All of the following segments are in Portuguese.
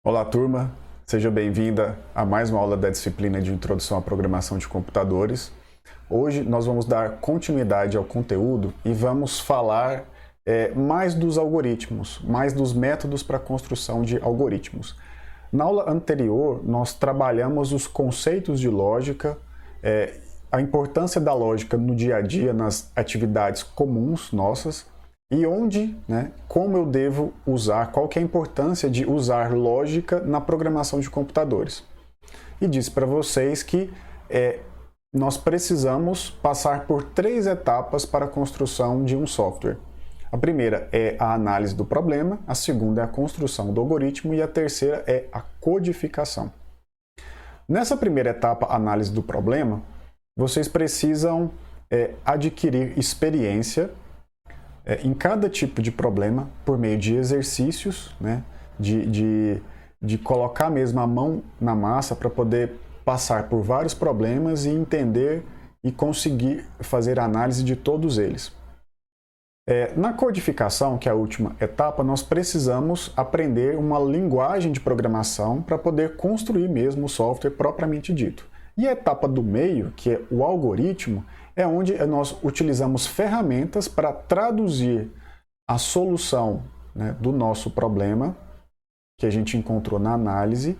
Olá, turma. Seja bem-vinda a mais uma aula da disciplina de Introdução à Programação de Computadores. Hoje nós vamos dar continuidade ao conteúdo e vamos falar mais dos algoritmos, mais dos métodos para a construção de algoritmos. Na aula anterior, nós trabalhamos os conceitos de lógica, a importância da lógica no dia a dia, nas atividades comuns nossas, e onde, como eu devo usar, qual que é a importância de usar lógica na programação de computadores. E disse para vocês que nós precisamos passar por 3 etapas para a construção de um software. A primeira é a análise do problema, a segunda é a construção do algoritmo e a terceira é a codificação. Nessa primeira etapa, análise do problema, vocês precisam adquirir experiência em cada tipo de problema por meio de exercícios, de colocar mesmo a mão na massa para poder passar por vários problemas e entender e conseguir fazer análise de todos eles. Na codificação, que é a última etapa, nós precisamos aprender uma linguagem de programação para poder construir mesmo o software propriamente dito. E a etapa do meio, que é o algoritmo, é onde nós utilizamos ferramentas para traduzir a solução do nosso problema, que a gente encontrou na análise,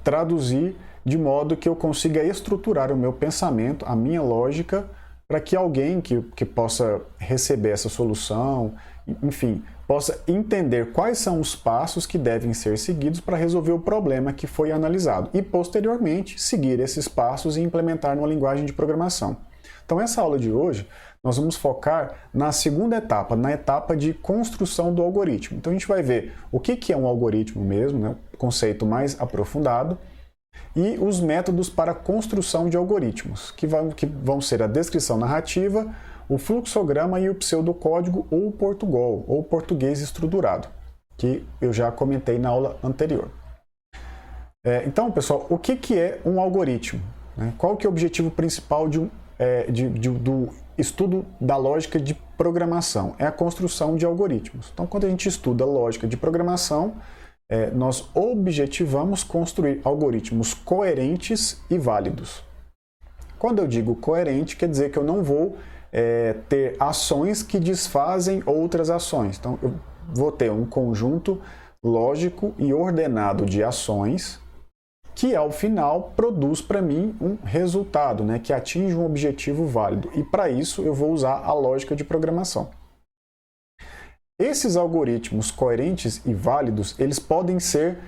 traduzir de modo que eu consiga estruturar o meu pensamento, a minha lógica, para que alguém que possa receber essa solução, enfim, possa entender quais são os passos que devem ser seguidos para resolver o problema que foi analisado e, posteriormente, seguir esses passos e implementar numa linguagem de programação. Então, essa aula de hoje, nós vamos focar na segunda etapa, na etapa de construção do algoritmo. Então, a gente vai ver o que é um algoritmo mesmo, o conceito mais aprofundado, e os métodos para a construção de algoritmos, que vão ser a descrição narrativa, o fluxograma e o pseudocódigo ou Portugal, ou português estruturado, que eu já comentei na aula anterior. Então, pessoal, o que é um algoritmo? Qual que é o objetivo principal do estudo da lógica de programação? É a construção de algoritmos. Então, quando a gente estuda lógica de programação, nós objetivamos construir algoritmos coerentes e válidos. Quando eu digo coerente, quer dizer que eu não vou ter ações que desfazem outras ações. Então, eu vou ter um conjunto lógico e ordenado de ações que, ao final, produz para mim um resultado, que atinge um objetivo válido. E, para isso, eu vou usar a lógica de programação. Esses algoritmos coerentes e válidos, eles podem ser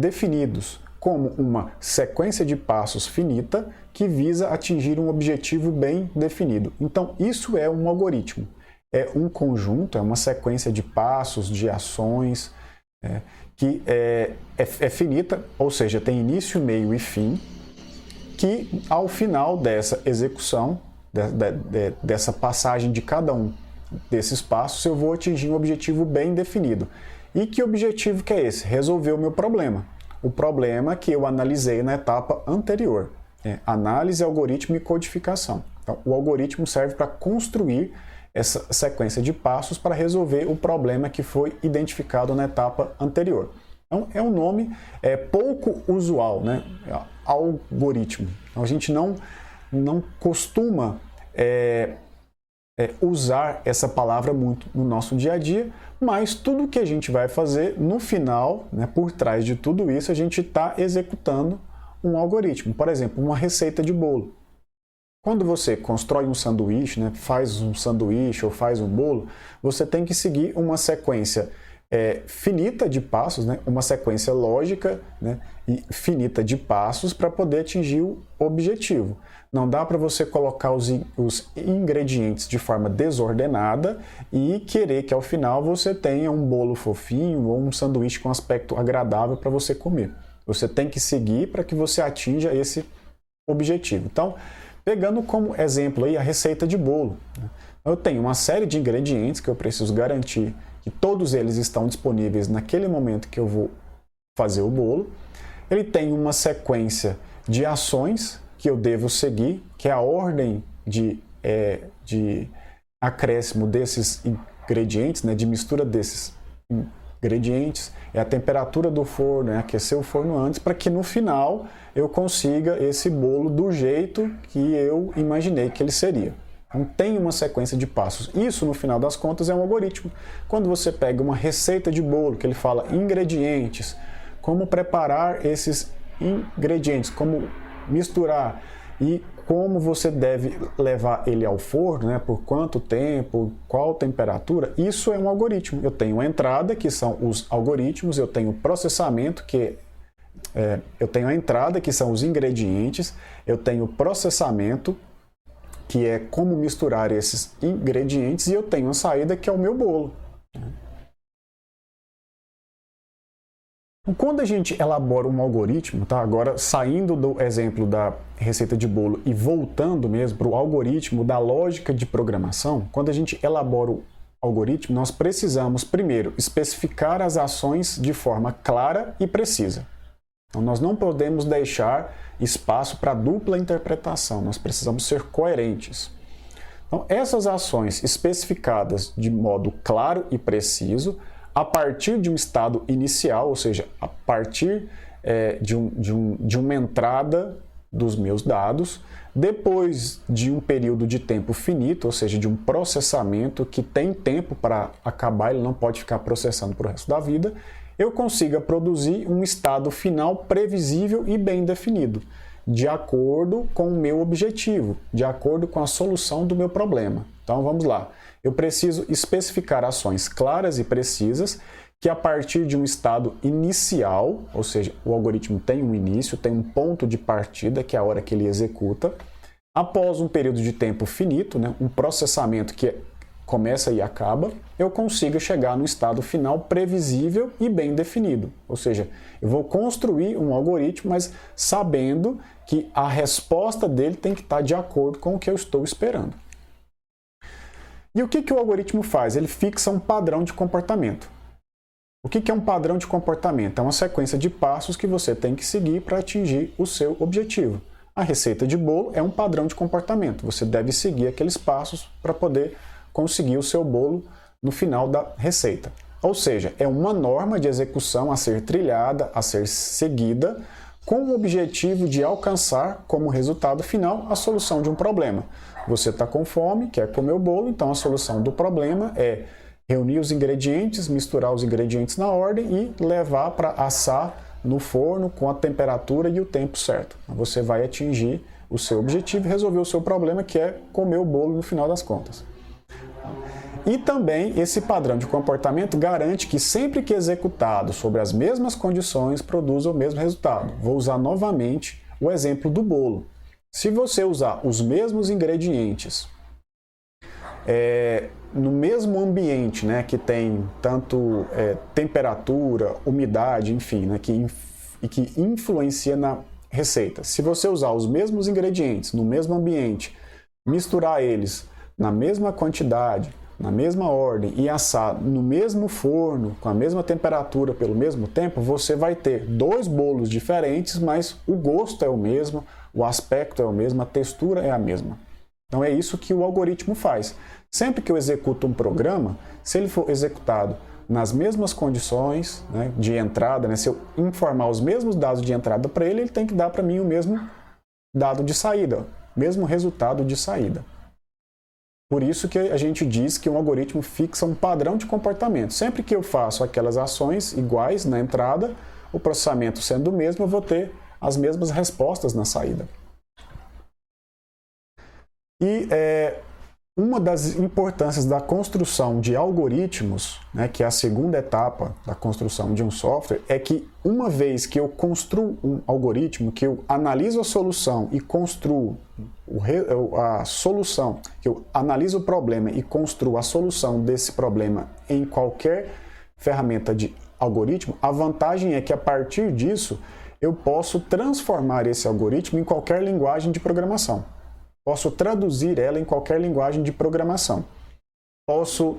definidos como uma sequência de passos finita que visa atingir um objetivo bem definido. Então, isso é um algoritmo. É um conjunto, é uma sequência de passos, de ações, que é finita, ou seja, tem início, meio e fim, que ao final dessa execução, dessa passagem de cada um desses passos, eu vou atingir um objetivo bem definido. E que objetivo que é esse? Resolver o meu problema. O problema que eu analisei na etapa anterior. Análise, algoritmo e codificação. Então, o algoritmo serve para construir essa sequência de passos para resolver o problema que foi identificado na etapa anterior. Então, é um nome pouco usual, algoritmo. Então, a gente não costuma usar essa palavra muito no nosso dia a dia, mas tudo que a gente vai fazer, no final, por trás de tudo isso, a gente está executando um algoritmo. Por exemplo, uma receita de bolo. Quando você constrói um sanduíche, faz um sanduíche ou faz um bolo, você tem que seguir uma sequência finita de passos, uma sequência lógica e finita de passos para poder atingir o objetivo. Não dá para você colocar os ingredientes de forma desordenada e querer que ao final você tenha um bolo fofinho ou um sanduíche com aspecto agradável para você comer. Você tem que seguir para que você atinja esse objetivo. Então, pegando como exemplo aí a receita de bolo, eu tenho uma série de ingredientes que eu preciso garantir que todos eles estão disponíveis naquele momento que eu vou fazer o bolo. Ele tem uma sequência de ações que eu devo seguir, que é a ordem de acréscimo desses ingredientes, de mistura desses ingredientes, é a temperatura do forno, é aquecer o forno antes, para que no final eu consiga esse bolo do jeito que eu imaginei que ele seria. Então tem uma sequência de passos. Isso, no final das contas, é um algoritmo. Quando você pega uma receita de bolo, que ele fala ingredientes, como preparar esses ingredientes, como misturar e como você deve levar ele ao forno, né, por quanto tempo, qual temperatura, isso é um algoritmo. Eu tenho a entrada, que são os algoritmos, eu tenho o processamento, eu tenho a entrada, que são os ingredientes, eu tenho o processamento, que é como misturar esses ingredientes, e eu tenho a saída, que é o meu bolo. Quando a gente elabora um algoritmo, tá? Agora saindo do exemplo da receita de bolo e voltando mesmo para o algoritmo da lógica de programação, quando a gente elabora o algoritmo, nós precisamos primeiro especificar as ações de forma clara e precisa. Então nós não podemos deixar espaço para dupla interpretação, nós precisamos ser coerentes. Então essas ações especificadas de modo claro e preciso, a partir de um estado inicial, ou seja, a partir de uma entrada dos meus dados, depois de um período de tempo finito, ou seja, de um processamento que tem tempo para acabar, ele não pode ficar processando para o resto da vida, eu consiga produzir um estado final previsível e bem definido, de acordo com o meu objetivo, de acordo com a solução do meu problema. Então vamos lá. Eu preciso especificar ações claras e precisas que a partir de um estado inicial, ou seja, o algoritmo tem um início, tem um ponto de partida, que é a hora que ele executa, após um período de tempo finito, né, um processamento que começa e acaba, eu consiga chegar no estado final previsível e bem definido. Ou seja, eu vou construir um algoritmo, mas sabendo que a resposta dele tem que estar de acordo com o que eu estou esperando. E o que o algoritmo faz? Ele fixa um padrão de comportamento. O que é um padrão de comportamento? É uma sequência de passos que você tem que seguir para atingir o seu objetivo. A receita de bolo é um padrão de comportamento. Você deve seguir aqueles passos para poder conseguir o seu bolo no final da receita. Ou seja, é uma norma de execução a ser trilhada, a ser seguida, com o objetivo de alcançar como resultado final a solução de um problema. Você está com fome, quer comer o bolo, então a solução do problema é reunir os ingredientes, misturar os ingredientes na ordem e levar para assar no forno com a temperatura e o tempo certo. Você vai atingir o seu objetivo e resolver o seu problema, que é comer o bolo no final das contas. E também esse padrão de comportamento garante que sempre que executado sobre as mesmas condições, produza o mesmo resultado. Vou usar novamente o exemplo do bolo. Se você usar os mesmos ingredientes no mesmo ambiente, né, que tem tanto temperatura, umidade, enfim, né, que influencia na receita. Se você usar os mesmos ingredientes no mesmo ambiente, misturar eles na mesma quantidade, na mesma ordem e assar no mesmo forno, com a mesma temperatura, pelo mesmo tempo, você vai ter dois bolos diferentes, mas o gosto é o mesmo, o aspecto é o mesmo, a textura é a mesma. Então é isso que o algoritmo faz. Sempre que eu executo um programa, se ele for executado nas mesmas condições, né, de entrada, né, se eu informar os mesmos dados de entrada para ele, ele tem que dar para mim o mesmo dado de saída, mesmo resultado de saída. Por isso que a gente diz que um algoritmo fixa um padrão de comportamento. Sempre que eu faço aquelas ações iguais na entrada, o processamento sendo o mesmo, eu vou ter as mesmas respostas na saída. E uma das importâncias da construção de algoritmos, né, que é a segunda etapa da construção de um software, é que uma vez que eu construo um algoritmo, que eu analiso a solução e construo a solução, que eu analiso o problema e construo a solução desse problema em qualquer ferramenta de algoritmo, a vantagem é que a partir disso eu posso transformar esse algoritmo em qualquer linguagem de programação. Posso traduzir ela em qualquer linguagem de programação. Posso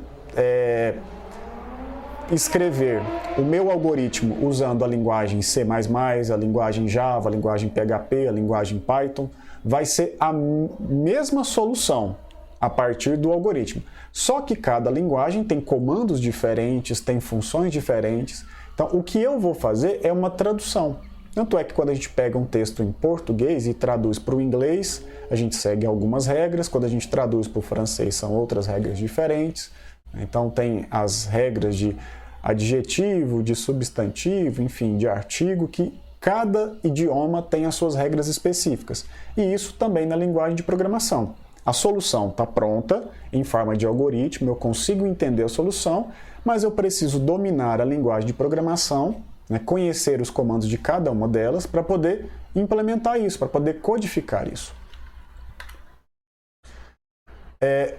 escrever o meu algoritmo usando a linguagem C++, a linguagem Java, a linguagem PHP, a linguagem Python. Vai ser a mesma solução, a partir do algoritmo. Só que cada linguagem tem comandos diferentes, tem funções diferentes. Então, o que eu vou fazer é uma tradução. Tanto é que quando a gente pega um texto em português e traduz para o inglês, a gente segue algumas regras. Quando a gente traduz para o francês, são outras regras diferentes. Então, tem as regras de adjetivo, de substantivo, enfim, de artigo, que cada idioma tem as suas regras específicas. E isso também na linguagem de programação. A solução está pronta, em forma de algoritmo, eu consigo entender a solução, mas eu preciso dominar a linguagem de programação, né, conhecer os comandos de cada uma delas para poder implementar isso, para poder codificar isso.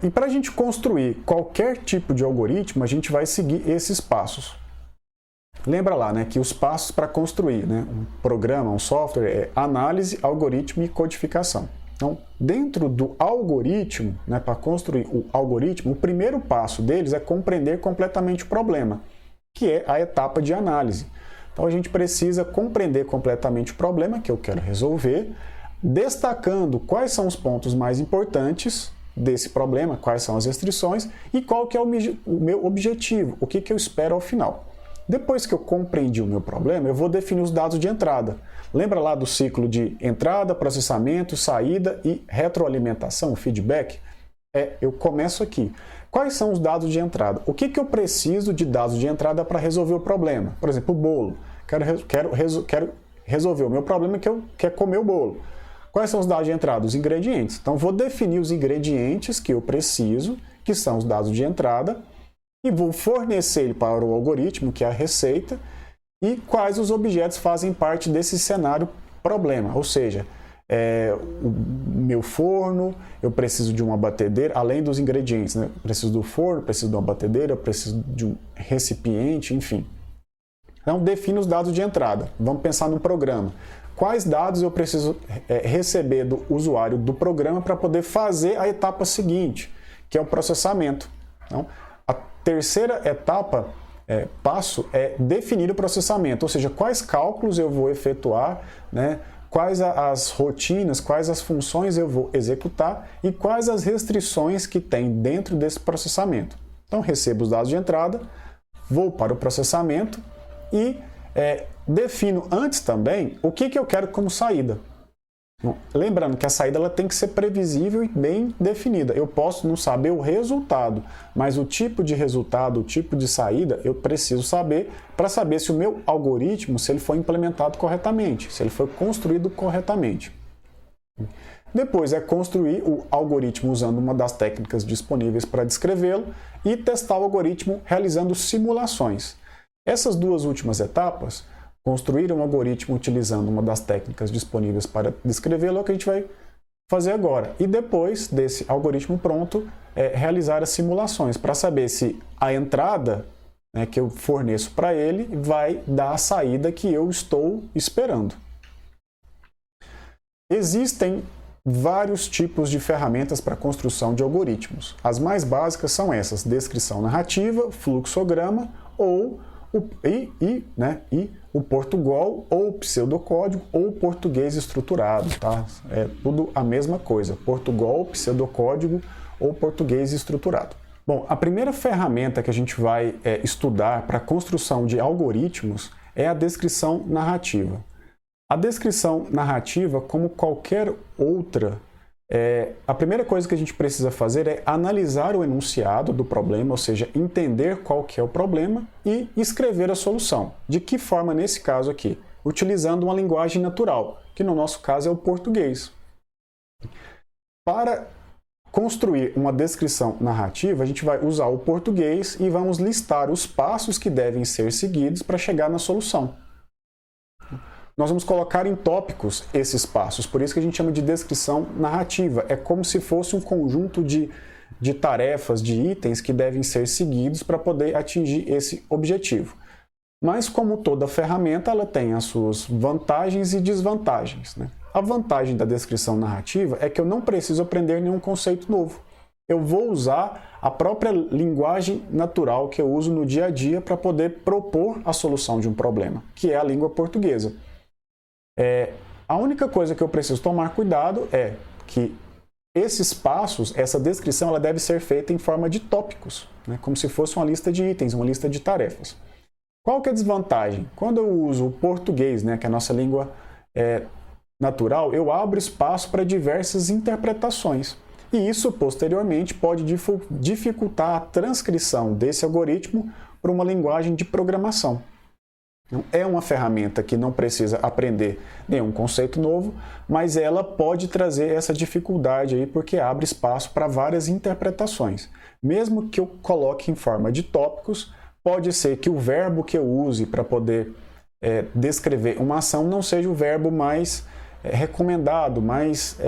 E para a gente construir qualquer tipo de algoritmo, a gente vai seguir esses passos. Lembra lá, né, que os passos para construir, né, um programa, um software, é análise, algoritmo e codificação. Então, dentro do algoritmo, né, para construir o algoritmo, o primeiro passo deles é compreender completamente o problema, que é a etapa de análise. Então, a gente precisa compreender completamente o problema que eu quero resolver, destacando quais são os pontos mais importantes desse problema, quais são as restrições e qual que é o meu objetivo, o que eu espero ao final. Depois que eu compreendi o meu problema, eu vou definir os dados de entrada. Lembra lá do ciclo de entrada, processamento, saída e retroalimentação, feedback? Eu começo aqui. Quais são os dados de entrada? O que eu preciso de dados de entrada para resolver o problema? Por exemplo, o bolo. Quero resolver o meu problema que eu quero comer o bolo. Quais são os dados de entrada? Os ingredientes. Então, vou definir os ingredientes que eu preciso, que são os dados de entrada, e vou fornecer ele para o algoritmo, que é a receita, e quais os objetos fazem parte desse cenário problema. Ou seja, o meu forno, eu preciso de uma batedeira, além dos ingredientes, né? Eu preciso do forno, preciso de uma batedeira, eu preciso de um recipiente, enfim. Então, define os dados de entrada. Vamos pensar no programa. Quais dados eu preciso receber do usuário do programa para poder fazer a etapa seguinte, que é o processamento. Então, a terceira etapa, passo, é definir o processamento, ou seja, quais cálculos eu vou efetuar, né? Quais as rotinas, quais as funções eu vou executar e quais as restrições que tem dentro desse processamento. Então, recebo os dados de entrada, vou para o processamento e defino antes também o que eu quero como saída. Bom, lembrando que a saída ela tem que ser previsível e bem definida. Eu posso não saber o resultado, mas o tipo de resultado, o tipo de saída, eu preciso saber para saber se o meu algoritmo, se ele foi implementado corretamente, se ele foi construído corretamente. Depois é construir o algoritmo usando uma das técnicas disponíveis para descrevê-lo e testar o algoritmo realizando simulações. Essas duas últimas etapas, construir um algoritmo utilizando uma das técnicas disponíveis para descrevê-lo, é o que a gente vai fazer agora. E depois desse algoritmo pronto, realizar as simulações para saber se a entrada, né, que eu forneço para ele vai dar a saída que eu estou esperando. Existem vários tipos de ferramentas para a construção de algoritmos. As mais básicas são essas: descrição narrativa, fluxograma ou o Portugal ou o pseudocódigo ou o português estruturado, tá? É tudo a mesma coisa: Portugal, pseudocódigo ou português estruturado. Bom, a primeira ferramenta que a gente vai estudar para a construção de algoritmos é a descrição narrativa. A descrição narrativa, como qualquer outra, a primeira coisa que a gente precisa fazer é analisar o enunciado do problema, ou seja, entender qual que é o problema e escrever a solução. De que forma nesse caso aqui? Utilizando uma linguagem natural, que no nosso caso é o português. Para construir uma descrição narrativa, a gente vai usar o português e vamos listar os passos que devem ser seguidos para chegar na solução. Nós vamos colocar em tópicos esses passos, por isso que a gente chama de descrição narrativa. É como se fosse um conjunto de tarefas, de itens que devem ser seguidos para poder atingir esse objetivo. Mas, como toda ferramenta, ela tem as suas vantagens e desvantagens, né? A vantagem da descrição narrativa é que eu não preciso aprender nenhum conceito novo. Eu vou usar a própria linguagem natural que eu uso no dia a dia para poder propor a solução de um problema, que é a língua portuguesa. A única coisa que eu preciso tomar cuidado é que esses passos, essa descrição, ela deve ser feita em forma de tópicos, né? Como se fosse uma lista de itens, uma lista de tarefas. Qual que é a desvantagem? Quando eu uso o português, né, que é a nossa língua natural, eu abro espaço para diversas interpretações. E isso, posteriormente, pode dificultar a transcrição desse algoritmo para uma linguagem de programação. Então, é uma ferramenta que não precisa aprender nenhum conceito novo, mas ela pode trazer essa dificuldade aí porque abre espaço para várias interpretações. Mesmo que eu coloque em forma de tópicos, pode ser que o verbo que eu use para poder descrever uma ação não seja o verbo mais recomendado, mais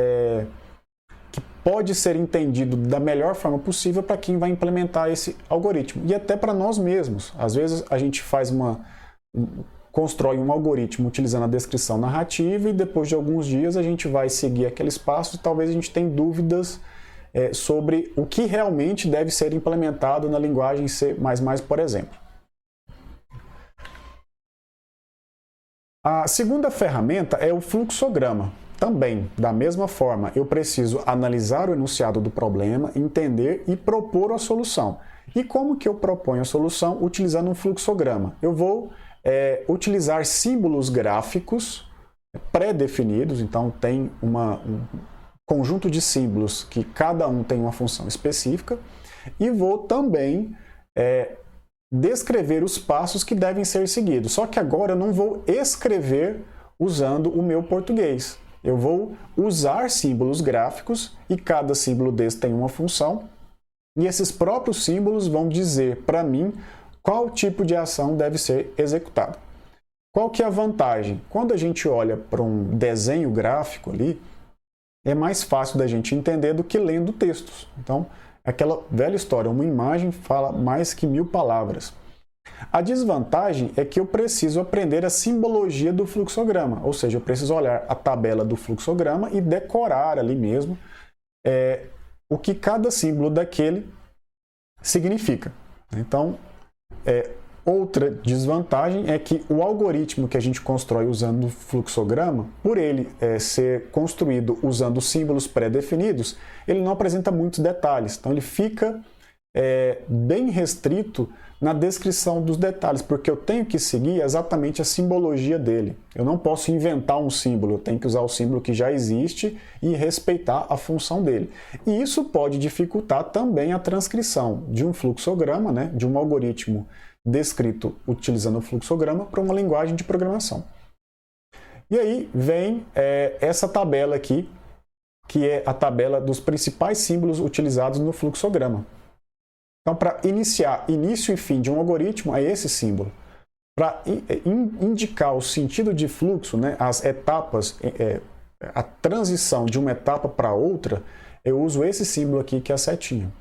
que pode ser entendido da melhor forma possível para quem vai implementar esse algoritmo. E até para nós mesmos. Às vezes a gente constrói um algoritmo utilizando a descrição narrativa e depois de alguns dias a gente vai seguir aqueles passos e talvez a gente tenha dúvidas sobre o que realmente deve ser implementado na linguagem C++, por exemplo. A segunda ferramenta é o fluxograma. Também, da mesma forma, eu preciso analisar o enunciado do problema, entender e propor a solução. E como que eu proponho a solução? Utilizando um fluxograma. Eu vou utilizar símbolos gráficos pré-definidos, então tem um conjunto de símbolos que cada um tem uma função específica, e vou também descrever os passos que devem ser seguidos. Só que agora eu não vou escrever usando o meu português. Eu vou usar símbolos gráficos e cada símbolo desse tem uma função, e esses próprios símbolos vão dizer para mim qual tipo de ação deve ser executada. Qual que é a vantagem? Quando a gente olha para um desenho gráfico ali, é mais fácil da gente entender do que lendo textos. Então, aquela velha história, uma imagem fala mais que 1000 palavras. A desvantagem é que eu preciso aprender a simbologia do fluxograma, ou seja, eu preciso olhar a tabela do fluxograma e decorar ali mesmo o que cada símbolo daquele significa. Então, outra desvantagem é que o algoritmo que a gente constrói usando o fluxograma, por ele ser construído usando símbolos pré-definidos, ele não apresenta muitos detalhes. Então ele fica bem restrito na descrição dos detalhes, porque eu tenho que seguir exatamente a simbologia dele. Eu não posso inventar um símbolo, eu tenho que usar o símbolo que já existe e respeitar a função dele. E isso pode dificultar também a transcrição de um fluxograma, né, de um algoritmo descrito utilizando o fluxograma para uma linguagem de programação. E aí vem essa tabela aqui, que é a tabela dos principais símbolos utilizados no fluxograma. Então, para iniciar início e fim de um algoritmo, é esse símbolo. Para indicar o sentido de fluxo, né, as etapas, a transição de uma etapa para outra, eu uso esse símbolo aqui, que é a setinha.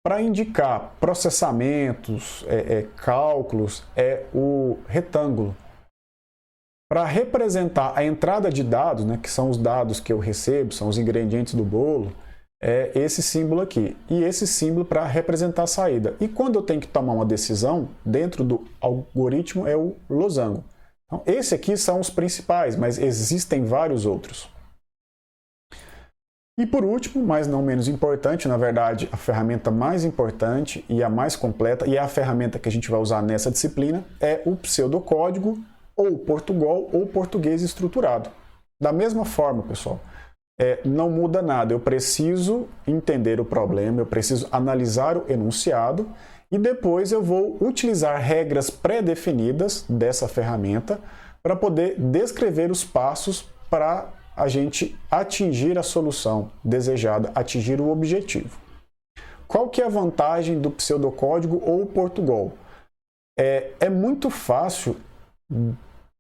Para indicar processamentos, cálculos, é o retângulo. Para representar a entrada de dados, né, que são os dados que eu recebo, são os ingredientes do bolo, é esse símbolo aqui. E esse símbolo para representar a saída. E quando eu tenho que tomar uma decisão, dentro do algoritmo é o losango. Então, esses aqui são os principais, mas existem vários outros. E por último, mas não menos importante, na verdade, a ferramenta mais importante e a mais completa, e é a ferramenta que a gente vai usar nessa disciplina, é o pseudocódigo, ou Portugal, ou português estruturado. Da mesma forma, pessoal, não muda nada. Eu preciso entender o problema, eu preciso analisar o enunciado, e depois eu vou utilizar regras pré-definidas dessa ferramenta para poder descrever os passos para a gente atingir a solução desejada, atingir o objetivo. Qual que é a vantagem do pseudocódigo ou Portugal? É muito fácil,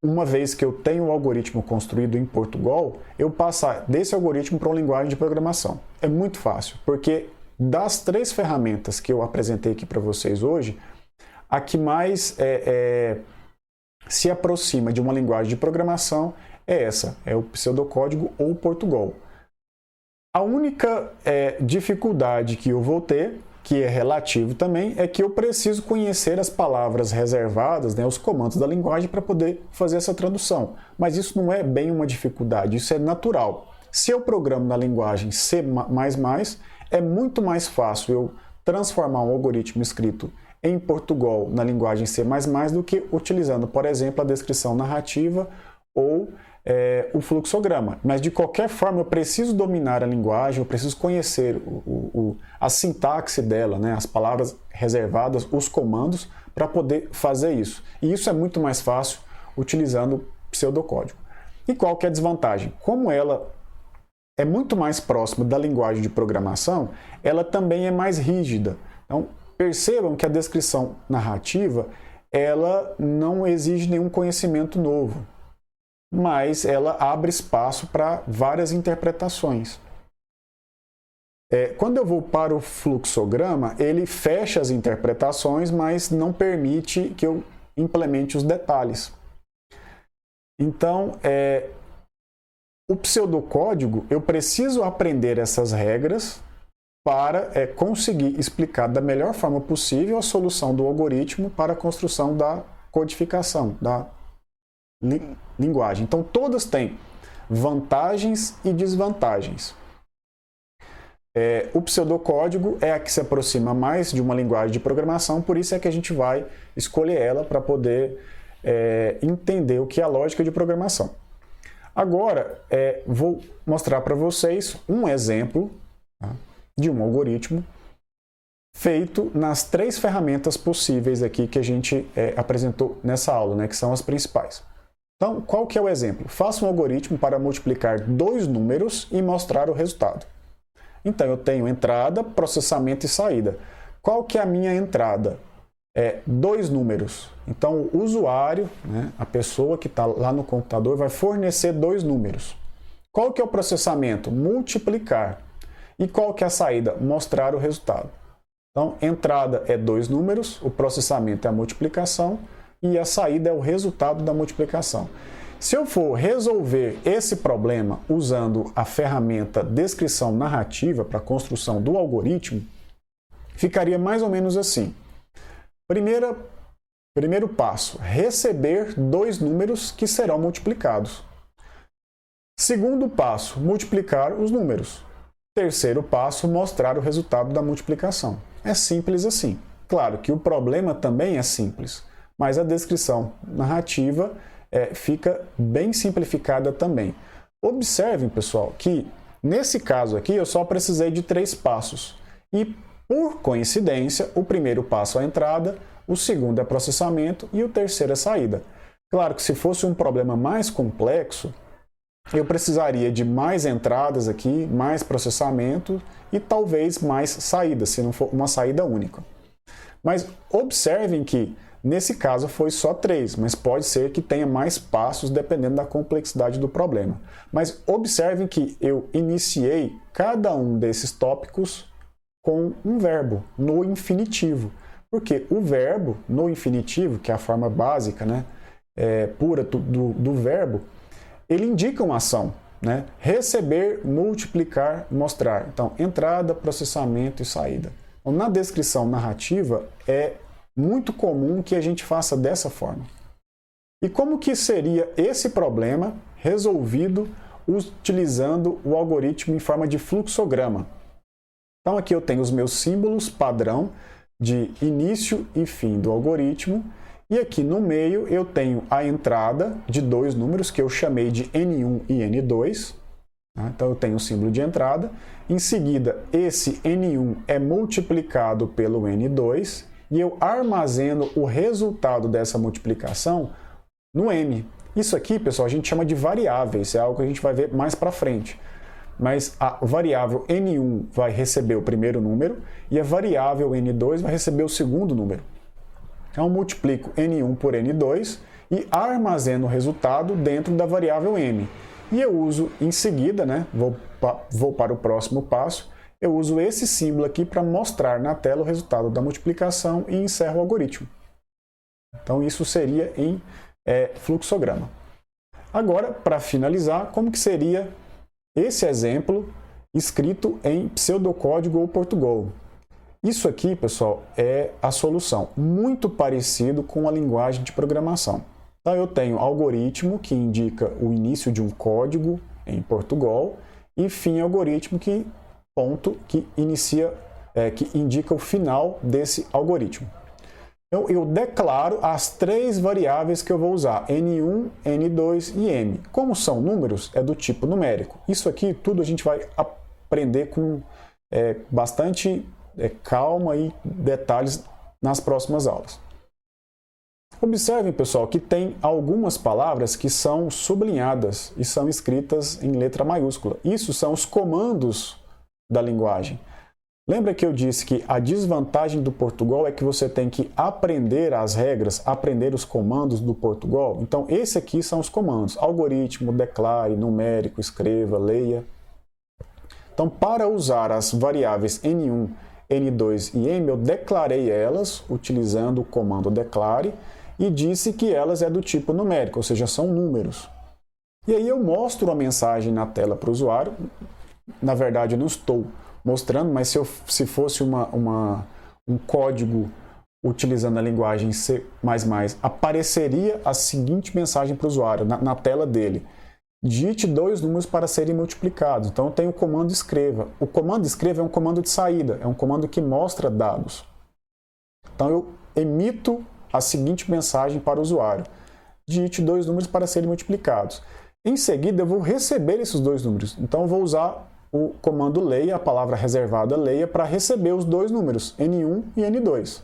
uma vez que eu tenho o algoritmo construído em Portugal, eu passar desse algoritmo para uma linguagem de programação. É muito fácil, porque das 3 ferramentas que eu apresentei aqui para vocês hoje, a que mais se aproxima de uma linguagem de programação é o pseudocódigo ou Portugal. A única dificuldade que eu vou ter, que é relativo também, é que eu preciso conhecer as palavras reservadas, né, os comandos da linguagem para poder fazer essa tradução. Mas isso não é bem uma dificuldade, isso é natural. Se eu programo na linguagem C++, é muito mais fácil eu transformar um algoritmo escrito em Portugal na linguagem C++ do que utilizando, por exemplo, a descrição narrativa ou o fluxograma. Mas, de qualquer forma, eu preciso dominar a linguagem, eu preciso conhecer a sintaxe dela, né? As palavras reservadas, os comandos, para poder fazer isso. E isso é muito mais fácil utilizando pseudocódigo. E qual que é a desvantagem? Como ela é muito mais próxima da linguagem de programação, ela também é mais rígida. Então, percebam que a descrição narrativa, ela não exige nenhum conhecimento novo, mas ela abre espaço para várias interpretações. Quando eu vou para o fluxograma, ele fecha as interpretações, mas não permite que eu implemente os detalhes. Então, o pseudocódigo, eu preciso aprender essas regras para conseguir explicar da melhor forma possível a solução do algoritmo para a construção da codificação, da linguagem. Então, todas têm vantagens e desvantagens. O pseudocódigo é a que se aproxima mais de uma linguagem de programação, por isso é que a gente vai escolher ela para poder entender o que é a lógica de programação. Agora, vou mostrar para vocês um exemplo, tá, de um algoritmo feito nas 3 ferramentas possíveis aqui que a gente apresentou nessa aula, né, que são as principais. Então, qual que é o exemplo? Faça um algoritmo para multiplicar 2 números e mostrar o resultado. Então, eu tenho entrada, processamento e saída. Qual que é a minha entrada? 2 números. Então, o usuário, né, a pessoa que está lá no computador, vai fornecer 2 números. Qual que é o processamento? Multiplicar. E qual que é a saída? Mostrar o resultado. Então, entrada é 2 números, o processamento é a multiplicação e a saída é o resultado da multiplicação. Se eu for resolver esse problema usando a ferramenta descrição narrativa para a construção do algoritmo, ficaria mais ou menos assim. Primeiro passo, receber 2 números que serão multiplicados. Segundo passo, multiplicar os números. Terceiro passo, mostrar o resultado da multiplicação. É simples assim. Claro que o problema também é simples, mas a descrição narrativa fica bem simplificada também. Observem, pessoal, que nesse caso aqui eu só precisei de 3 passos. E, por coincidência, o primeiro passo é a entrada, o segundo é processamento e o terceiro é saída. Claro que se fosse um problema mais complexo, eu precisaria de mais entradas aqui, mais processamento e talvez mais saídas, se não for uma saída única. Mas observem que nesse caso foi só 3, mas pode ser que tenha mais passos dependendo da complexidade do problema. Mas observem que eu iniciei cada um desses tópicos com um verbo no infinitivo. Porque o verbo no infinitivo, que é a forma básica, né, pura do verbo, ele indica uma ação, né? Receber, multiplicar, mostrar. Então, entrada, processamento e saída. Então, na descrição narrativa, é muito comum que a gente faça dessa forma. E como que seria esse problema resolvido utilizando o algoritmo em forma de fluxograma? Então, aqui eu tenho os meus símbolos padrão de início e fim do algoritmo. E aqui no meio eu tenho a entrada de 2 números que eu chamei de N1 e N2. Então eu tenho o símbolo de entrada. Em seguida, esse N1 é multiplicado pelo N2 e eu armazeno o resultado dessa multiplicação no M. Isso aqui, pessoal, a gente chama de variáveis, é algo que a gente vai ver mais para frente. Mas a variável N1 vai receber o primeiro número e a variável N2 vai receber o segundo número. Então, eu multiplico N1 por N2 e armazeno o resultado dentro da variável M. E eu uso em seguida, né, vou para o próximo passo, eu uso esse símbolo aqui para mostrar na tela o resultado da multiplicação e encerro o algoritmo. Então, isso seria em fluxograma. Agora, para finalizar, como que seria esse exemplo escrito em pseudocódigo ou Portugal? Isso aqui, pessoal, é a solução, muito parecido com a linguagem de programação. Então, eu tenho algoritmo que indica o início de um código em Portugal e fim algoritmo, que ponto que que indica o final desse algoritmo. Então, eu declaro as 3 variáveis que eu vou usar, N1, N2 e M. Como são números, é do tipo numérico. Isso aqui tudo a gente vai aprender com bastante calma e detalhes nas próximas aulas. Observem, pessoal, que tem algumas palavras que são sublinhadas e são escritas em letra maiúscula. Isso são os comandos da linguagem. Lembra que eu disse que a desvantagem do Portugal é que você tem que aprender as regras, aprender os comandos do Portugal? Então, esse aqui são os comandos. Algoritmo, declare, numérico, escreva, leia. Então, para usar as variáveis N1, N2 e M, eu declarei elas utilizando o comando declare e disse que elas é do tipo numérico, ou seja, são números. E aí eu mostro a mensagem na tela para o usuário. Na verdade, eu não estou mostrando, mas se fosse um código utilizando a linguagem C++, apareceria a seguinte mensagem para o usuário na tela dele. Digite 2 números para serem multiplicados. Então, eu tenho o comando escreva. O comando escreva é um comando de saída, é um comando que mostra dados. Então, eu emito a seguinte mensagem para o usuário. Digite 2 números para serem multiplicados. Em seguida, eu vou receber esses 2 números. Então, eu vou usar o comando leia, a palavra reservada leia, para receber os 2 números, N1 e N2.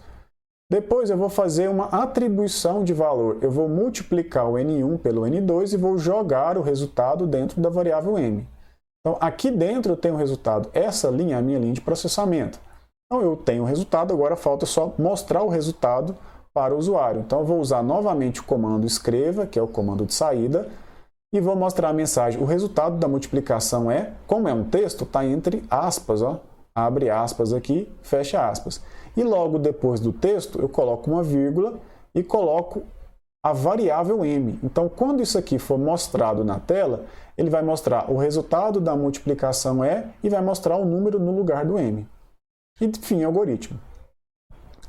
Depois eu vou fazer uma atribuição de valor. Eu vou multiplicar o N1 pelo N2 e vou jogar o resultado dentro da variável M. Então, aqui dentro eu tenho o resultado. Essa linha é a minha linha de processamento. Então, eu tenho o resultado, agora falta só mostrar o resultado para o usuário. Então, eu vou usar novamente o comando escreva, que é o comando de saída, e vou mostrar a mensagem. O resultado da multiplicação como é um texto, está entre aspas, ó. Abre aspas aqui, fecha aspas. E logo depois do texto, eu coloco uma vírgula e coloco a variável M. Então, quando isso aqui for mostrado na tela, ele vai mostrar o resultado da multiplicação e vai mostrar o número no lugar do M. E, fim, algoritmo.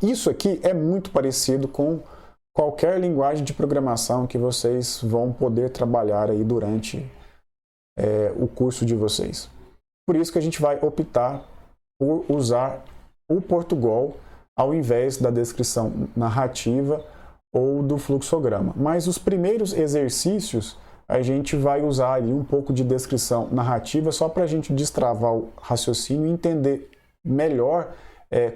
Isso aqui é muito parecido com qualquer linguagem de programação que vocês vão poder trabalhar aí durante o curso de vocês. Por isso que a gente vai optar por usar o Portugal ao invés da descrição narrativa ou do fluxograma. Mas os primeiros exercícios a gente vai usar aí um pouco de descrição narrativa só para a gente destravar o raciocínio e entender melhor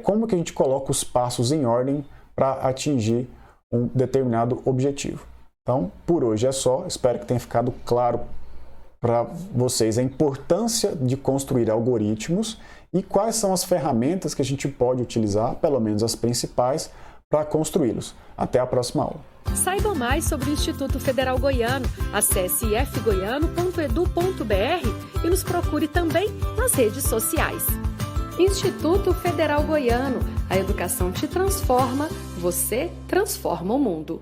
como que a gente coloca os passos em ordem para atingir um determinado objetivo. Então, por hoje é só. Espero que tenha ficado claro para vocês a importância de construir algoritmos e quais são as ferramentas que a gente pode utilizar, pelo menos as principais, para construí-los. Até a próxima aula. Saiba mais sobre o Instituto Federal Goiano. Acesse ifgoiano.edu.br e nos procure também nas redes sociais. Instituto Federal Goiano. A educação te transforma, você transforma o mundo.